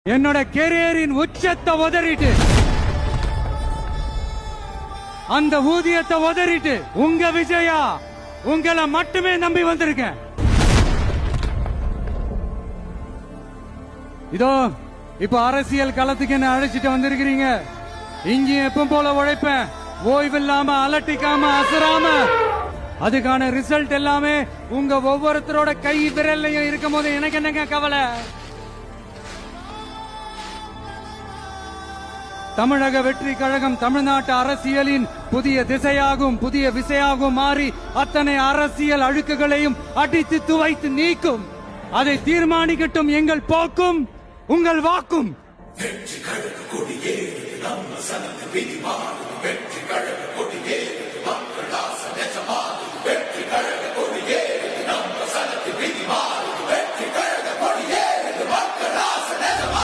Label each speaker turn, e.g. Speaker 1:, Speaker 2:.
Speaker 1: என்னோட கெரியரின் உச்சத்தை உதறிட்டு அந்த ஊதியத்தை உதறிட்டு உங்க விஜயா உங்களை மட்டுமே நம்பி வந்திருக்கேன். இதோ இப்ப அரசியல் களத்துக்கு என்ன அழைச்சிட்டு வந்திருக்கிறீங்க. இங்கே எப்பவும் போல உழைப்பேன், ஓய்வில்லாம அலட்டிக்காம அசராம. அதுக்கான ரிசல்ட் எல்லாமே உங்க ஒவ்வொருத்தரோட கை விரல்லையும் இருக்கும் போது எனக்கு என்னங்க கவலை. தமிழக வெற்றி கழகம் தமிழ்நாட்டு அரசியலின் புதிய திசையாகும், புதிய விசையாகும் மாறி அத்தனை அரசியல் அழுக்குகளையும் அடித்து துவைத்து நீக்கும். அதை தீர்மானிக்கட்டும் எங்கள் போக்கும் உங்கள் வாக்கும். வெற்றி கழக கொடியேறு நம்ம சனத்து விதிமாறு, வெற்றி கழக கொடியேறு மக்கள் ஆசை நிஜமா.